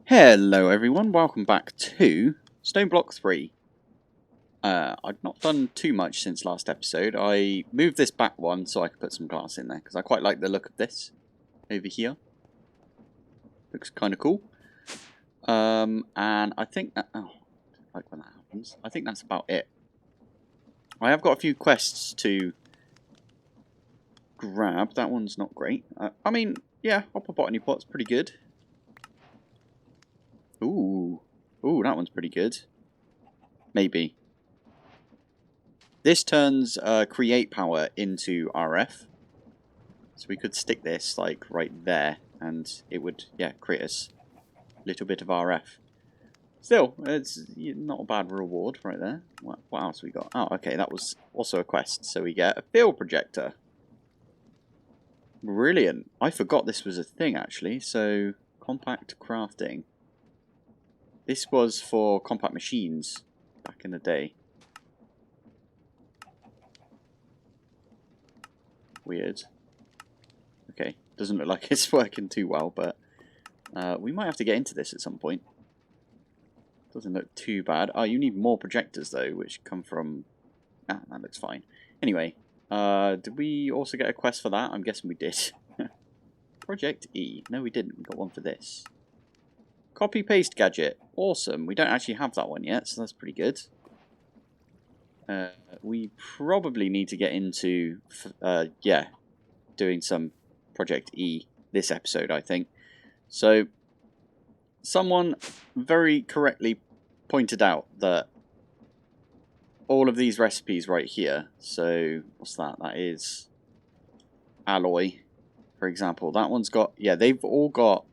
Hello everyone, welcome back to Stoneblock 3. I've not done too much since last episode. I moved this back one so I could put some glass in there, because I quite like the look of this over here. Looks kind of cool. And I think that... Oh, I like when that happens. I think that's about it. I have got a few quests to grab. That one's not great. I mean, yeah, Hopper Botany Pot's pretty good. Ooh, that one's pretty good. Maybe. This turns create power into RF. So we could stick this like right there and it would, yeah, create us a little bit of RF. Still, it's not a bad reward right there. What else we got? Oh, okay, that was also a quest. So we get a field projector. Brilliant. I forgot this was a thing actually. So, compact crafting. This was for compact machines back in the day. Weird. Okay, doesn't look like it's working too well, but we might have to get into this at some point. Doesn't look too bad. Oh, you need more projectors though, which come from... Ah, that looks fine. Anyway, did we also get a quest for that? I'm guessing we did. Project E. No, we didn't. We got one for this. Copy-paste gadget. Awesome. We don't actually have that one yet, so that's pretty good. We probably need to get into, yeah, doing some Project E this episode, I think. So, someone very correctly pointed out that all of these recipes right here, so, what's that? That is alloy, for example. That one's got, yeah, they've all got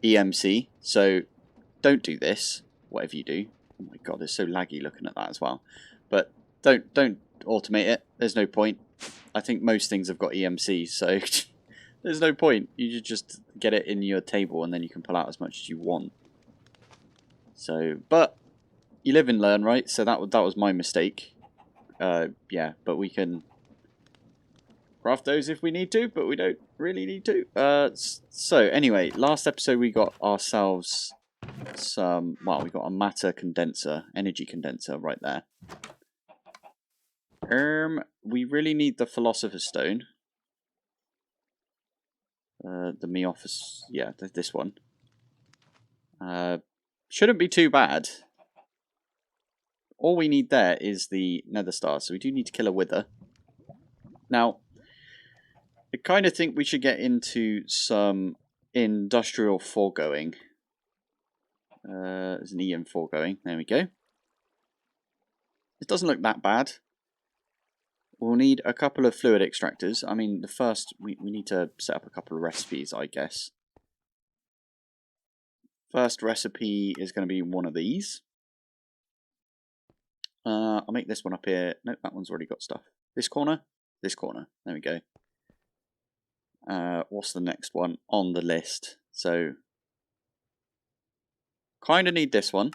EMC, so don't do this, whatever you do. Oh my god, it's so laggy looking at that as well. But don't automate it. There's no point. I think most things have got EMC, so there's no point. You just get it in your table and then you can pull out as much as you want. So, but you live and learn, right? So that was my mistake. Yeah, but we can craft those if we need to, but we don't really need to. So anyway, last episode we got ourselves some, well, we got a matter condenser, energy condenser right there. We really need the Philosopher's Stone. The Meophis, yeah, this one. Shouldn't be too bad. All we need there is the Nether Star, so we do need to kill a Wither. Now, I kind of think we should get into some industrial foregoing. There's an EM foregoing. There we go. It doesn't look that bad. We'll need a couple of fluid extractors. I mean, the first, we need to set up a couple of recipes, I guess. First recipe is going to be one of these. I'll make this one up here. Nope, that one's already got stuff. This corner. There we go. What's the next one on the list? So, kind of need this one.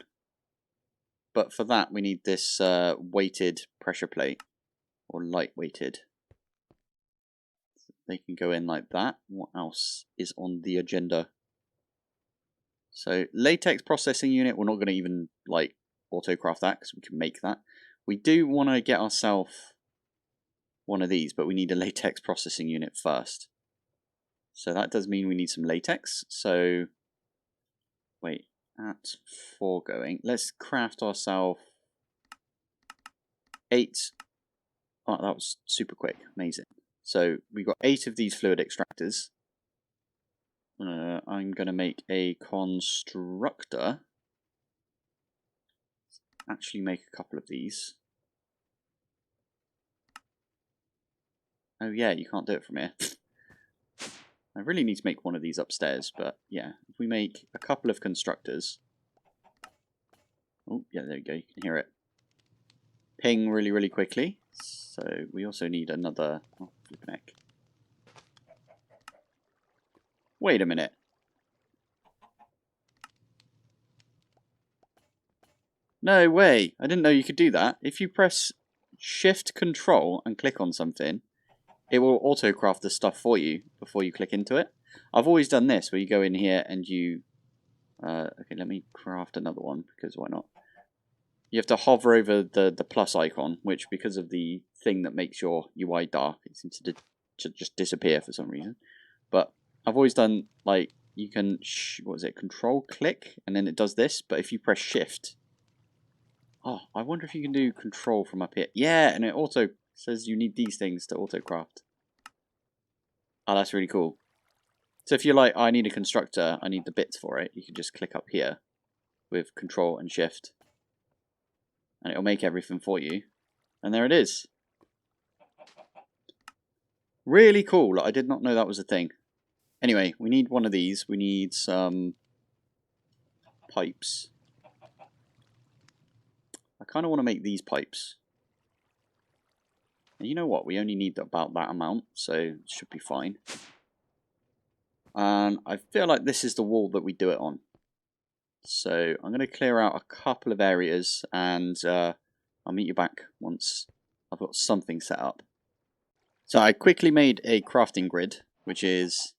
But for that, we need this weighted pressure plate. Or light weighted. They can go in like that. What else is on the agenda? So, latex processing unit. We're not going to even like autocraft that because we can make that. We do want to get ourselves one of these, but we need a latex processing unit first. So that does mean we need some latex. So, wait, at foregoing, let's craft ourselves 8. Oh, that was super quick. Amazing. So, we've got 8 of these fluid extractors. I'm going to make a constructor. Actually make a couple of these. Oh yeah, you can't do it from here. I really need to make one of these upstairs, but yeah. If we make a couple of constructors. Oh, yeah, there we go. You can hear it ping really, really quickly. So we also need another... Oh, flipping heck. Wait a minute. No way. I didn't know you could do that. If you press Shift Control and click on something, it will auto-craft the stuff for you before you click into it. I've always done this, where you go in here and you Okay, let me craft another one, because why not? You have to hover over the plus icon, which, because of the thing that makes your UI dark, it seems to just disappear for some reason. But I've always done, like, you can, what is it, control click, and then it does this, but if you press shift... Oh, I wonder if you can do control from up here. Yeah, and it also says you need these things to auto-craft. Oh, that's really cool. So if you're like, I need a constructor, I need the bits for it, you can just click up here with control and shift. And it'll make everything for you. And there it is. Really cool. I did not know that was a thing. Anyway, we need one of these. We need some pipes. I kind of want to make these pipes. And you know what? We only need about that amount, so it should be fine. And I feel like this is the wall that we do it on. So I'm going to clear out a couple of areas, and I'll meet you back once I've got something set up. So I quickly made a crafting grid, which is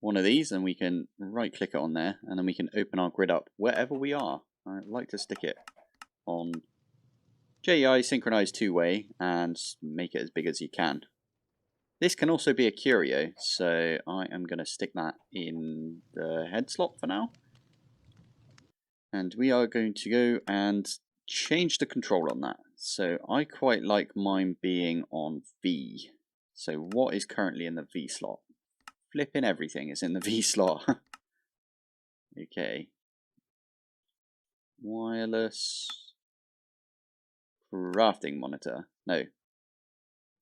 one of these, and we can right click it on there, and then we can open our grid up wherever we are. I like to stick it on JEI synchronized two-way and make it as big as you can. This can also be a curio, so I am going to stick that in the head slot for now. And we are going to go and change the control on that. So I quite like mine being on V. So what is currently in the V slot? Flipping everything is in the V slot. Okay. Wireless crafting monitor. No.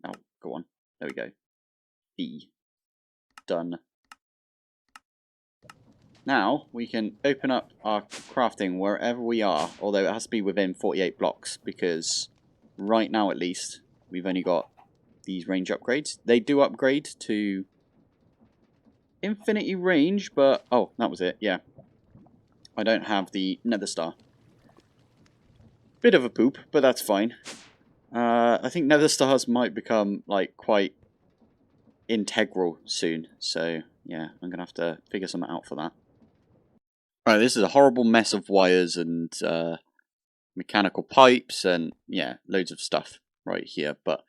Oh, go on. There we go. V. Done. Now we can open up our crafting wherever we are, although it has to be within 48 blocks, because right now at least we've only got these range upgrades. They do upgrade to infinity range, but oh, that was it, yeah. I don't have the nether star. Bit of a poop, but that's fine. I think nether stars might become like quite integral soon, so yeah, I'm gonna have to figure something out for that. Right, this is a horrible mess of wires and mechanical pipes and yeah, loads of stuff right here, but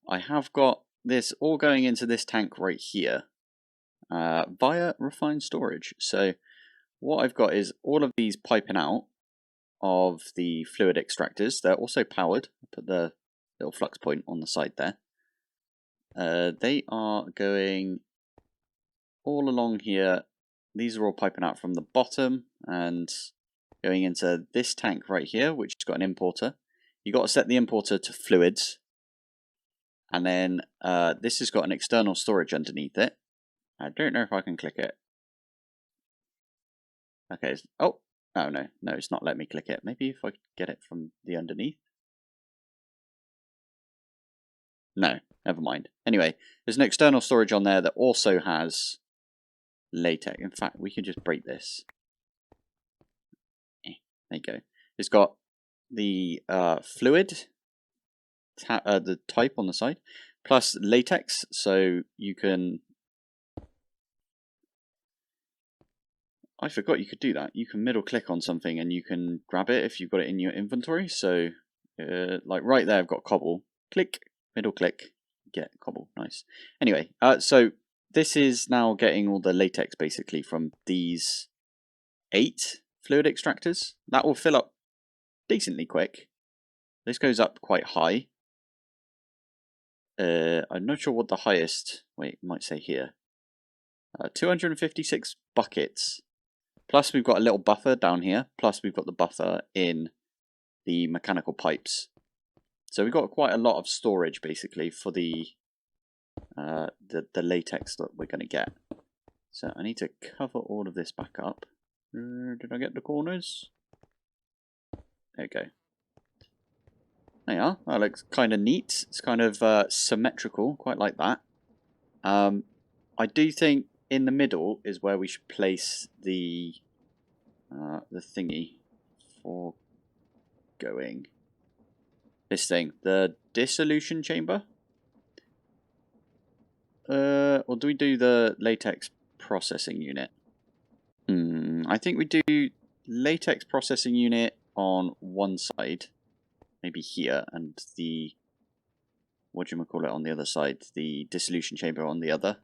I have got this all going into this tank right here via refined storage. So what I've got is all of these piping out of the fluid extractors. They're also powered. I put the little flux point on the side there. They are going all along here. These are all piping out from the bottom and going into this tank right here, which has got an importer. You've got to set the importer to fluids. And then this has got an external storage underneath it. I don't know if I can click it. Okay. Oh no, it's not letting me click it. Maybe if I could get it from the underneath. No, never mind. Anyway, there's an external storage on there that also has latex. In fact, we can just break this. There you go. It's got the fluid, the type on the side, plus latex, so you can... I forgot you could do that. You can middle click on something and you can grab it if you've got it in your inventory. So, like right there, I've got cobble. Click, middle click, get cobble. Nice. Anyway, so this is now getting all the latex basically from these 8 fluid extractors. That will fill up decently quick. This goes up quite high. I'm not sure what the highest... Wait, it might say here. 256 buckets. Plus we've got a little buffer down here. Plus we've got the buffer in the mechanical pipes. So we've got quite a lot of storage basically for the latex that we're going to get. So I need to cover all of this back up. Did I get the corners? There we go. There you are. That looks kind of neat. It's kind of symmetrical. Quite like that. I do think in the middle is where we should place the thingy for going. This thing, the dissolution chamber. Or do we do the latex processing unit? I think we do latex processing unit on one side, maybe here, and the, what do you call it, on the other side, the dissolution chamber on the other.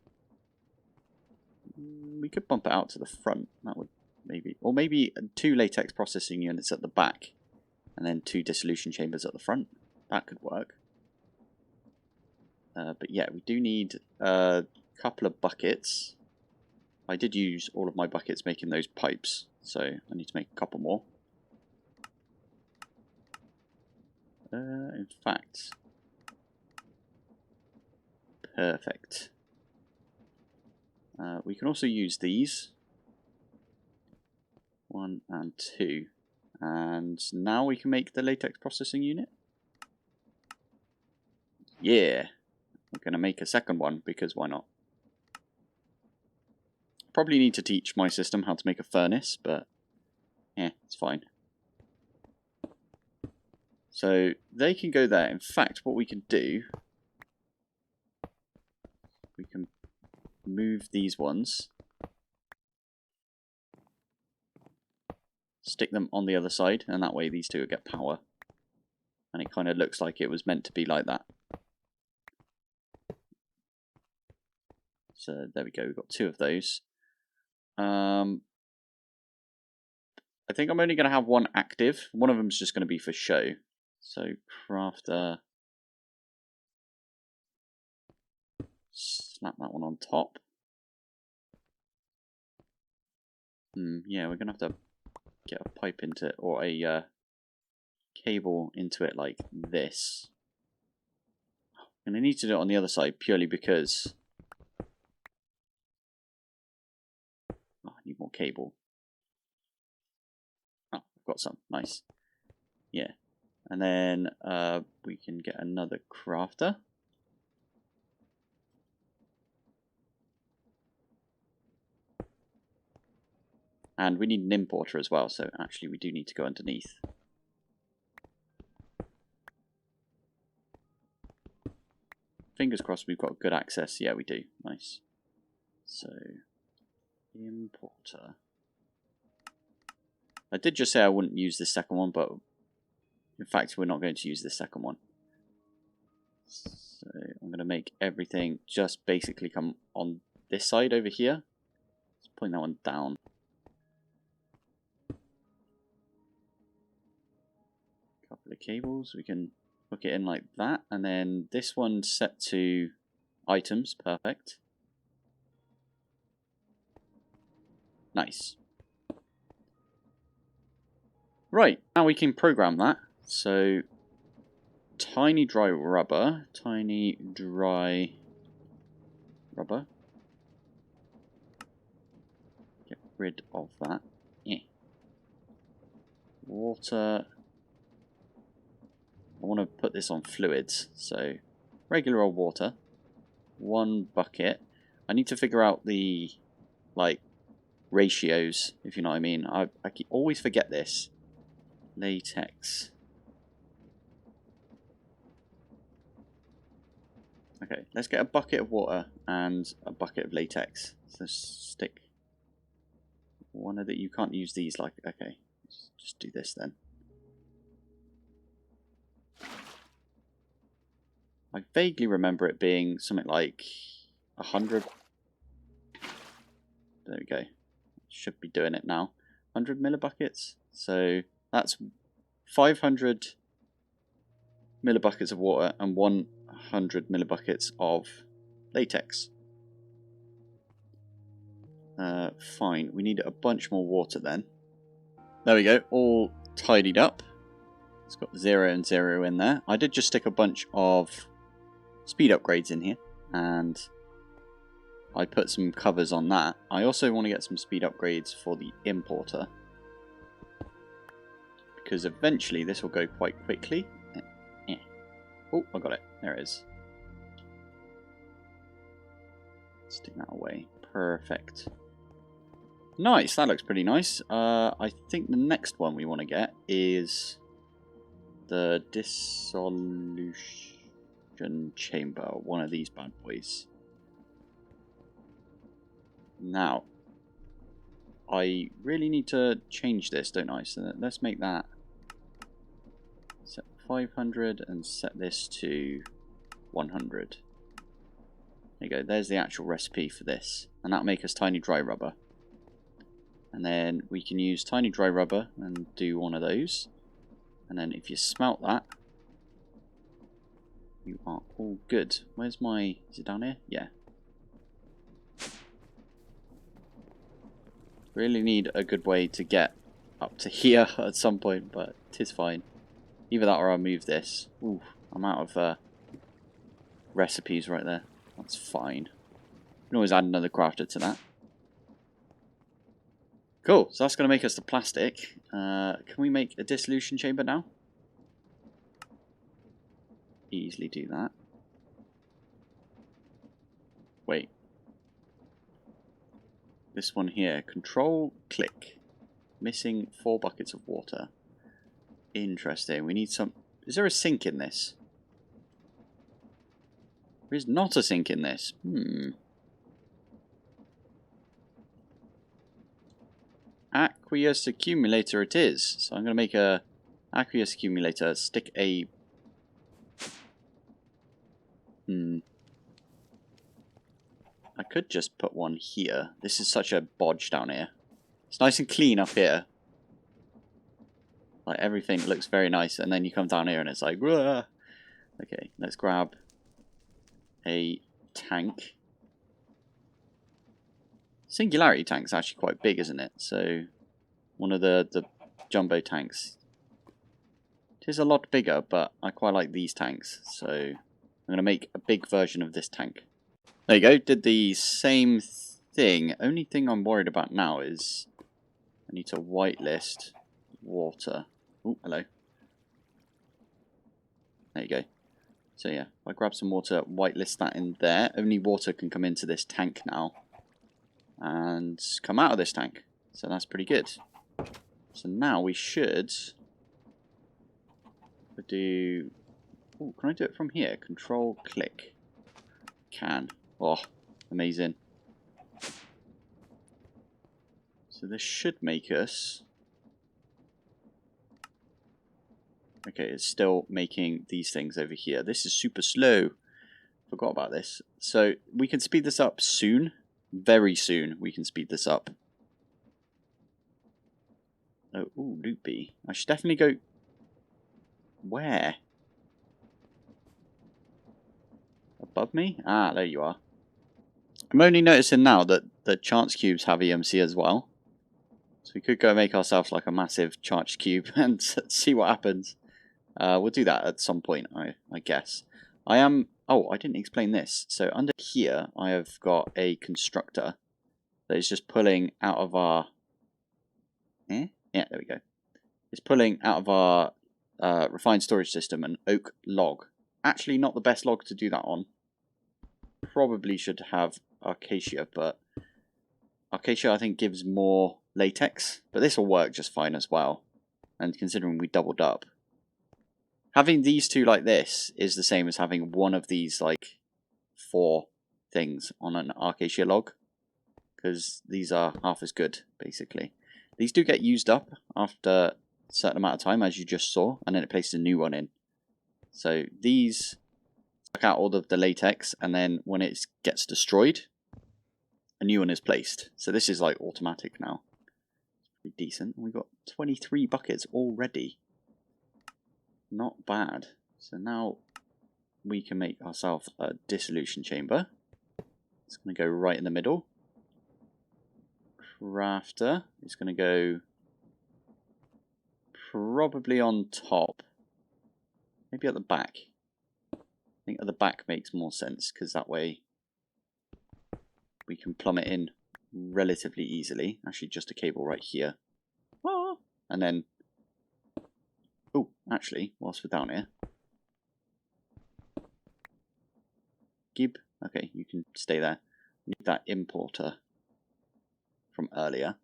We could bump it out to the front. That would maybe, or maybe 2 latex processing units at the back, and then 2 dissolution chambers at the front. That could work. But yeah, we do need a couple of buckets. I did use all of my buckets making those pipes, so I need to make a couple more. In fact, perfect. We can also use these. 1 and 2. And now we can make the latex processing unit. Yeah. We're going to make a second one, because why not? Probably need to teach my system how to make a furnace, but yeah, it's fine. So they can go there. In fact, what we can do, we can move these ones, stick them on the other side, and that way these two will get power. And it kind of looks like it was meant to be like that. So there we go, we've got 2 of those. I think I'm only going to have 1 active. One of them is just going to be for show. So crafter, slap that one on top. Yeah, we're going to have to get a pipe into it, or a cable into it like this. And I need to do it on the other side purely because I need more cable. Oh, I've got some. Nice. Yeah. And then we can get another crafter. And we need an importer as well, so actually we do need to go underneath. Fingers crossed we've got good access. Yeah, we do. Nice. So, importer. I did just say I wouldn't use this second one, but in fact we're not going to use this second one. So I'm going to make everything just basically come on this side over here. Let's point that one down. Couple of cables, we can hook it in like that, and then this one's set to items. Perfect. Nice. Right, now we can program that. So tiny dry rubber. Get rid of that. Yeah. Water. I want to put this on fluids, so regular old water. 1 bucket. I need to figure out the ratios, if you know what I mean. I always forget this. Latex. Okay, let's get a bucket of water and a bucket of latex. So stick one of the. You can't use these like. Okay, just do this then. I vaguely remember it being something like 100. There we go. Should be doing it now. 100 millibuckets. So that's 500 millibuckets of water and 100 millibuckets of latex. Fine. We need a bunch more water then. There we go. All tidied up. It's got 0 and 0 in there. I did just stick a bunch of speed upgrades in here, and I put some covers on that. I also want to get some speed upgrades for the importer, because eventually this will go quite quickly. Oh, I got it. There it is. Stick that away. Perfect. Nice. That looks pretty nice. I think the next one we want to get is the Dissolution chamber. One of these bad boys. Now, I really need to change this, don't I? So let's make that set 500 and set this to 100. There you go, there's the actual recipe for this. And that'll make us tiny dry rubber. And then we can use tiny dry rubber and do one of those. And then if you smelt that, you are all good. Where's my... is it down here? Yeah. Really need a good way to get up to here at some point, but it is fine. Either that or I'll move this. Ooh, I'm out of recipes right there. That's fine. You can always add another crafter to that. Cool, so that's going to make us the plastic. Can we make a dissolution chamber now? Easily do that. Wait. This one here. Control, click. Missing 4 buckets of water. Interesting. We need some... is there a sink in this? There is not a sink in this. Aqueous accumulator it is. So I'm going to make a aqueous accumulator. Stick a... I could just put one here. This is such a bodge down here. It's nice and clean up here. Like everything looks very nice, and then you come down here and it's like, whoa. Okay, let's grab a tank. Singularity tank's actually quite big, isn't it? So one of the jumbo tanks. It is a lot bigger, but I quite like these tanks, so I'm going to make a big version of this tank. There you go, did the same thing. Only thing I'm worried about now is I need to whitelist water. Oh, hello. There you go. So yeah, if I grab some water, whitelist that in there. Only water can come into this tank now. And come out of this tank. So that's pretty good. So now we should do... oh, can I do it from here? Control, click. Can. Oh, amazing. So this should make us... okay, it's still making these things over here. This is super slow. Forgot about this. So we can speed this up soon. Very soon we can speed this up. Oh, ooh, loopy. I should definitely go... where? Above me? Ah, there you are. I'm only noticing now that the chance cubes have EMC as well. So we could go make ourselves like a massive chance cube and see what happens. We'll do that at some point, I guess. I am... oh, I didn't explain this. So under here, I have got a constructor that is just pulling out of our... yeah, there we go. It's pulling out of our refined storage system an oak log. Actually, not the best log to do that on. Probably should have acacia, but acacia I think gives more latex. But this will work just fine as well. And considering we doubled up. Having these two like this is the same as having one of these like 4 things on an acacia log. Because these are half as good, basically. These do get used up after a certain amount of time, as you just saw. And then it places a new one in. So these suck out all of the latex. And then when it gets destroyed, a new one is placed. So this is like automatic now. Pretty decent. We've got 23 buckets already. Not bad. So now we can make ourselves a dissolution chamber. It's going to go right in the middle. Crafter is going to go probably on top. Maybe at the back. I think at the back makes more sense because that way we can plumb it in relatively easily. Actually, just a cable right here. Ah! And then... oh, actually, whilst we're down here. Gib. Okay, you can stay there. Need that importer from earlier.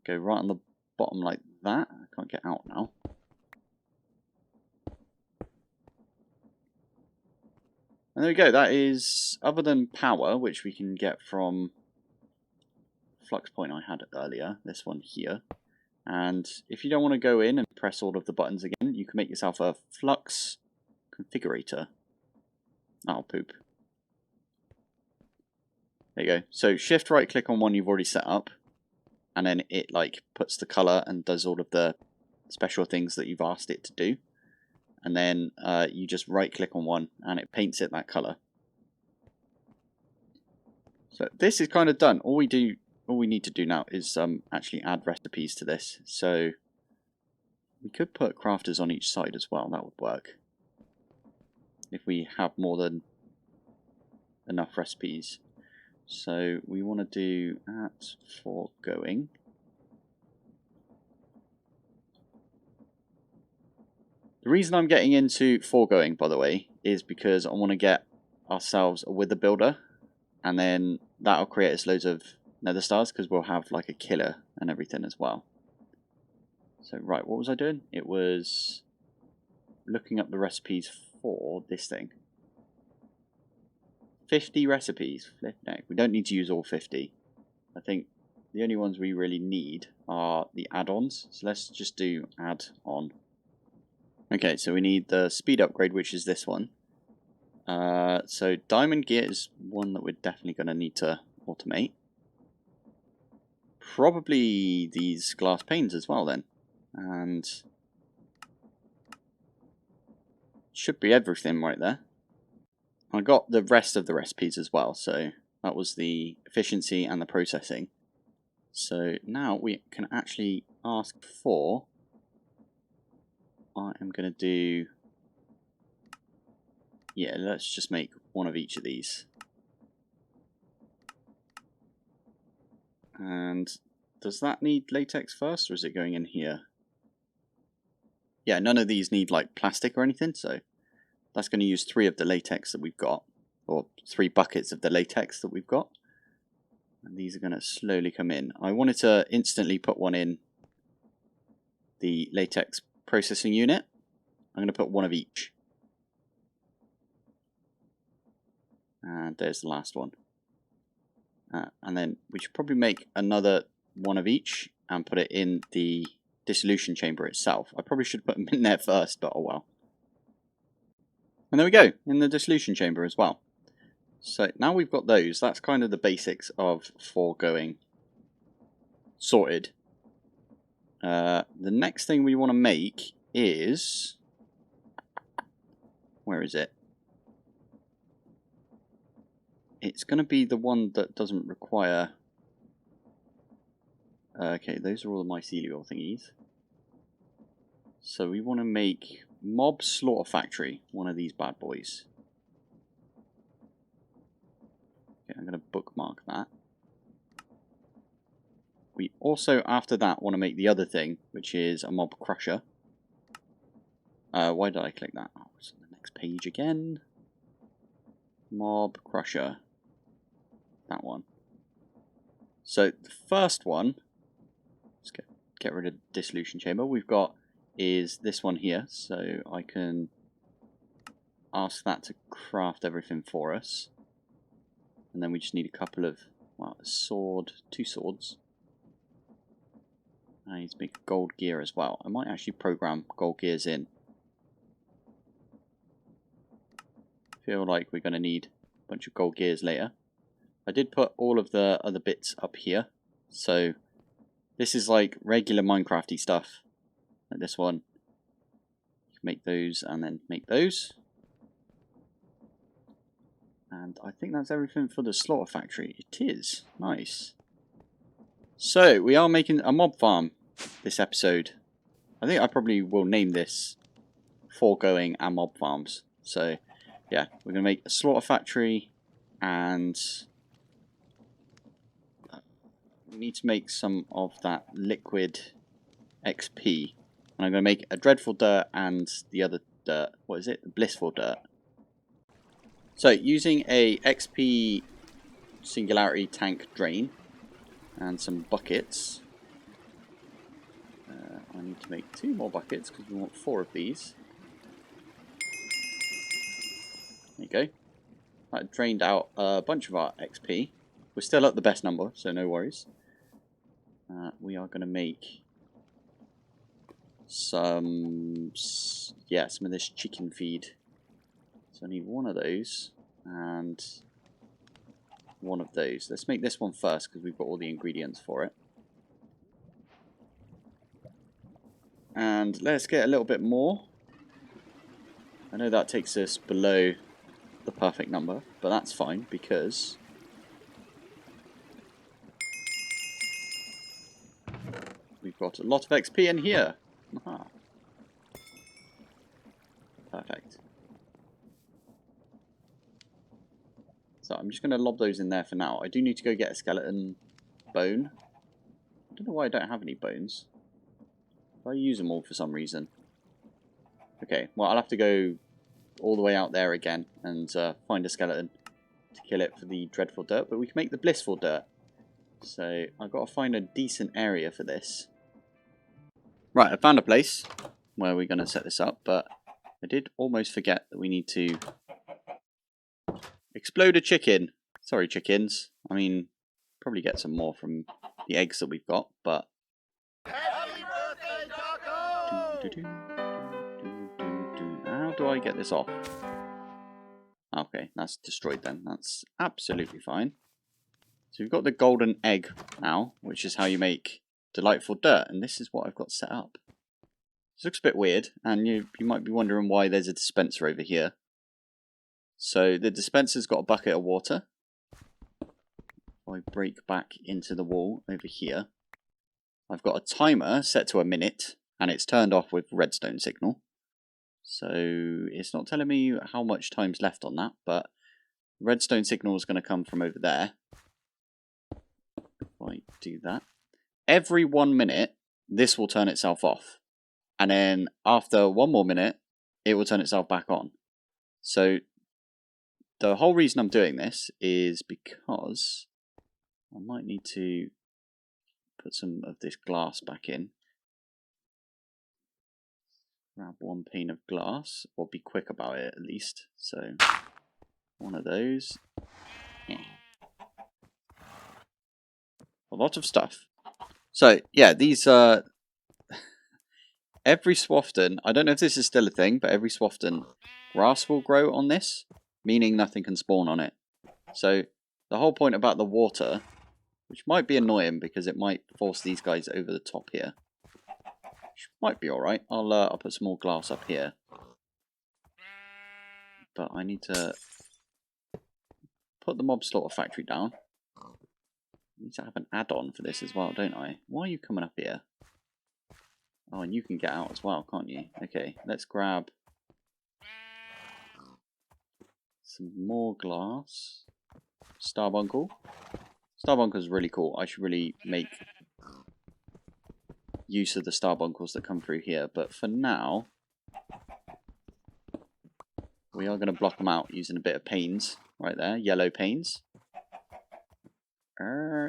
Go right on the bottom like that. I can't get out now. And there we go. That is, other than power, which we can get from flux point I had earlier, this one here. And if you don't want to go in and press all of the buttons again, you can make yourself a flux configurator. Oh, poop. There you go. So shift right click on one you've already set up, and then it like puts the color and does all of the special things that you've asked it to do. And then you just right click on one and it paints it that color. So this is kind of done. All we need to do now is actually add recipes to this. So we could put crafters on each side as well. That would work if we have more than enough recipes. So we want to do at foregoing. The reason I'm getting into foregoing, by the way, is because I want to get ourselves a wither builder, and then that'll create us loads of nether stars because we'll have like a killer and everything as well. So right, what was I doing? It was looking up the recipes for this thing. 50 recipes. Flip neck. We don't need to use all 50. I think the only ones we really need are the add-ons. So let's just do add-on. Okay, so we need the speed upgrade, which is this one. So diamond gear is one that we're definitely going to need to automate. Probably these glass panes as well then. And should be everything right there. I got the rest of the recipes as well, so that was the efficiency and the processing. So now we can actually ask for, I am going to do, yeah, let's just make one of each of these. And does that need latex first, or is it going in here? Yeah, none of these need like plastic or anything, so that's going to use 3 of the latex that we've got, or 3 buckets of the latex that we've got. And these are going to slowly come in. I wanted to instantly put one in the latex processing unit. I'm going to put one of each. And there's the last one. And then we should probably make another one of each and put it in the dissolution chamber itself. I probably should put them in there first, but oh well. And there we go, in the dissolution chamber as well. So now we've got those, that's kind of the basics of foregoing sorted. The next thing we want to make is, where is it? It's going to be the one that doesn't require, okay, those are all the mycelial thingies. So we want to make Mob Slaughter Factory, one of these bad boys. Okay, I'm going to bookmark that. We also, after that, want to make the other thing, which is a Mob Crusher. Why did I click that? Oh, it's on the next page again. Mob Crusher. That one. So the first one, let's get rid of Dissolution Chamber. We've got is this one here, so I can ask that to craft everything for us. And then we just need a couple of, well, a sword, 2 swords. I need to make gold gear as well. I might actually program gold gears in. Feel like we're going to need a bunch of gold gears later. I did put all of the other bits up here, so this is like regular Minecrafty stuff. Like this one. You can make those and then make those. And I think that's everything for the slaughter factory. It is. Nice. So, we are making a mob farm this episode. I think I probably will name this Foregoing and Mob Farms. So, yeah, we're going to make a slaughter factory and we need to make some of that liquid XP. And I'm going to make a dreadful dirt and the other dirt. What is it? The blissful dirt. So, using a XP singularity tank drain and some buckets. I need to make 2 more buckets because we want 4 of these. There you go. That drained out a bunch of our XP. We're still at the best number, so no worries. we are going to make some of this chicken feed. So I need one of those and one of those. Let's make this one first because we've got all the ingredients for it. And let's get a little bit more. I know that takes us below the perfect number, but that's fine because we've got a lot of XP in here. Aha. Perfect. So I'm just going to lob those in there for now. I do need to go get a skeleton bone. I don't know why I don't have any bones. I use them all for some reason. Okay, well I'll have to go all the way out there again and find a skeleton to kill it for the dreadful dirt. But we can make the blissful dirt. So I've got to find a decent area for this. Right, I found a place where we're going to set this up, but I did almost forget that we need to explode a chicken. Sorry, chickens. I mean, probably get some more from the eggs that we've got, but... Happy birthday, Taco! How do I get this off? Okay, that's destroyed then. That's absolutely fine. So we've got the golden egg now, which is how you make delightful dirt, and this is what I've got set up. This looks a bit weird, and you might be wondering why there's a dispenser over here. So the dispenser's got a bucket of water. If I break back into the wall over here, I've got a timer set to a minute, and it's turned off with redstone signal. So it's not telling me how much time's left on that, but redstone signal is going to come from over there. If I do that, every 1 minute, this will turn itself off. And then after 1 more minute, it will turn itself back on. So the whole reason I'm doing this is because I might need to put some of this glass back in. Grab one pane of glass, or be quick about it at least. So one of those. Yeah. A lot of stuff. So yeah, these every so often, I don't know if this is still a thing, but every so often grass will grow on this, meaning nothing can spawn on it. So the whole point about the water, which might be annoying because it might force these guys over the top here, which might be alright. I'll put some more glass up here. But I need to put the mob slaughter factory down. I need to have an add-on for this as well, don't I? Why are you coming up here? Oh, and you can get out as well, can't you? Okay, let's grab some more glass. Starbuncle. Starbuncle is really cool. I should really make use of the starbuncles that come through here. But for now, we are going to block them out using a bit of panes right there. Yellow panes.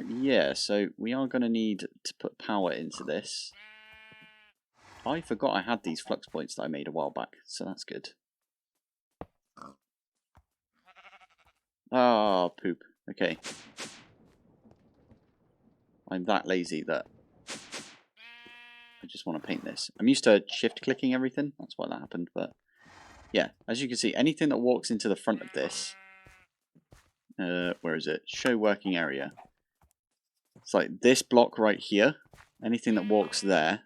Yeah, so we are going to need to put power into this. I forgot I had these flux points that I made a while back, so that's good. Ah, poop. Okay. I'm that lazy that I just want to paint this. I'm used to shift clicking everything, that's why that happened, but yeah, as you can see, anything that walks into the front of this, where is it? Show working area. It's like this block right here, anything that walks there,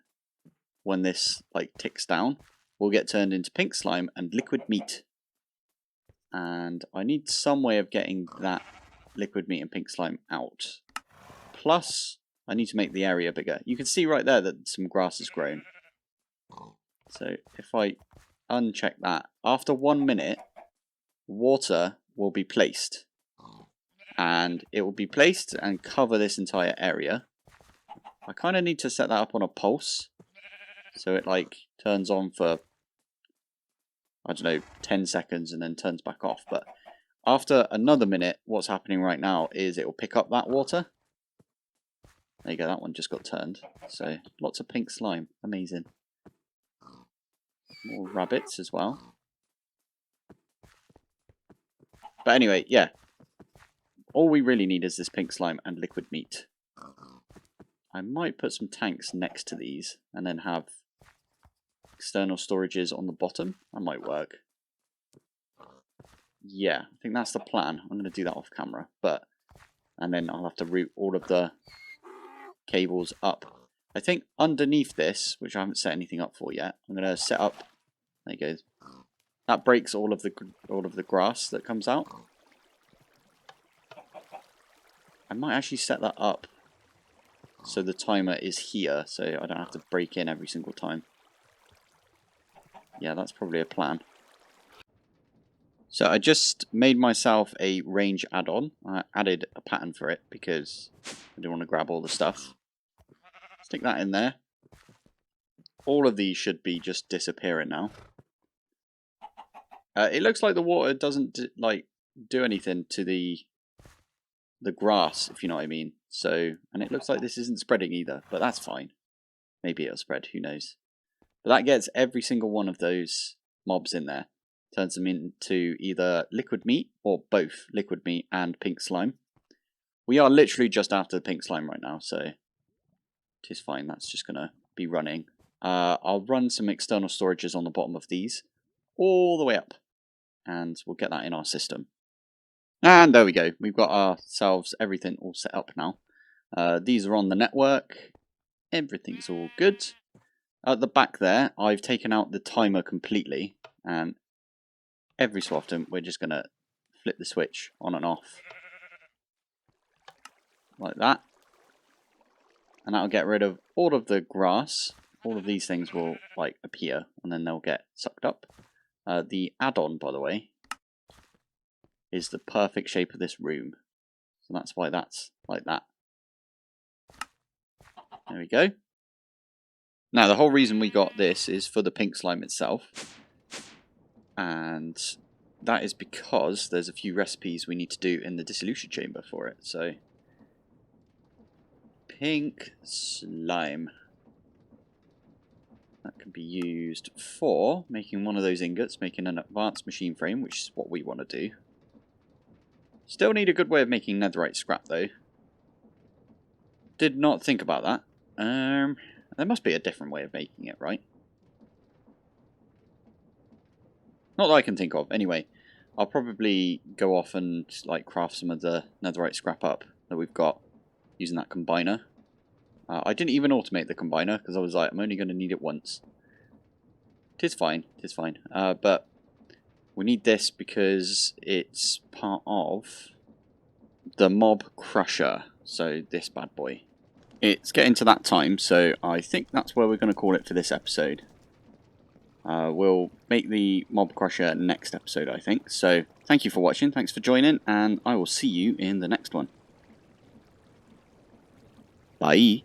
when this like ticks down, will get turned into pink slime and liquid meat. And I need some way of getting that liquid meat and pink slime out. Plus, I need to make the area bigger. You can see right there that some grass has grown. So if I uncheck that, after 1 minute, water will be placed. And it will be placed and cover this entire area. I kind of need to set that up on a pulse. So it like turns on for, I don't know, 10 seconds and then turns back off. But after another minute, what's happening right now is it will pick up that water. There you go, that one just got turned. So lots of pink slime. Amazing. More rabbits as well. But anyway, yeah. All we really need is this pink slime and liquid meat. I might put some tanks next to these and then have external storages on the bottom. That might work. Yeah, I think that's the plan. I'm going to do that off camera, and then I'll have to route all of the cables up. I think underneath this, which I haven't set anything up for yet, I'm going to set up. There you go. That breaks all of the grass that comes out. I might actually set that up so the timer is here, so I don't have to break in every single time. Yeah, that's probably a plan. So I just made myself a range add-on. I added a pattern for it because I didn't want to grab all the stuff. Stick that in there. All of these should be just disappearing now. It looks like the water doesn't do anything to the grass, if you know what I mean. So, and it looks like this isn't spreading either, but that's fine. Maybe it'll spread, who knows. But that gets every single one of those mobs in there. Turns them into either liquid meat or both liquid meat and pink slime. We are literally just after the pink slime right now, so it is fine. That's just going to be running. I'll run some external storages on the bottom of these all the way up, and we'll get that in our system. And there we go. We've got ourselves everything all set up now. These are on the network. Everything's all good. At the back there, I've taken out the timer completely, and every so often we're just going to flip the switch on and off. Like that. And that'll get rid of all of the grass. All of these things will appear, and then they'll get sucked up. The add-on, by the way, is the perfect shape of this room. So that's why that's like that. There we go. Now, the whole reason we got this is for the pink slime itself. And that is because there's a few recipes we need to do in the dissolution chamber for it. So, pink slime. That can be used for making one of those ingots, making an advanced machine frame, which is what we want to do. Still need a good way of making netherite scrap, though. Did not think about that. There must be a different way of making it, right? Not that I can think of. Anyway, I'll probably go off and craft some of the netherite scrap up that we've got using that combiner. I didn't even automate the combiner because I was like, I'm only going to need it once. Tis fine, tis fine. But we need this because it's part of the mob crusher. So this bad boy. It's getting to that time, so I think that's where we're going to call it for this episode. We'll make the mob crusher next episode, I think. So thank you for watching, thanks for joining, and I will see you in the next one. Bye.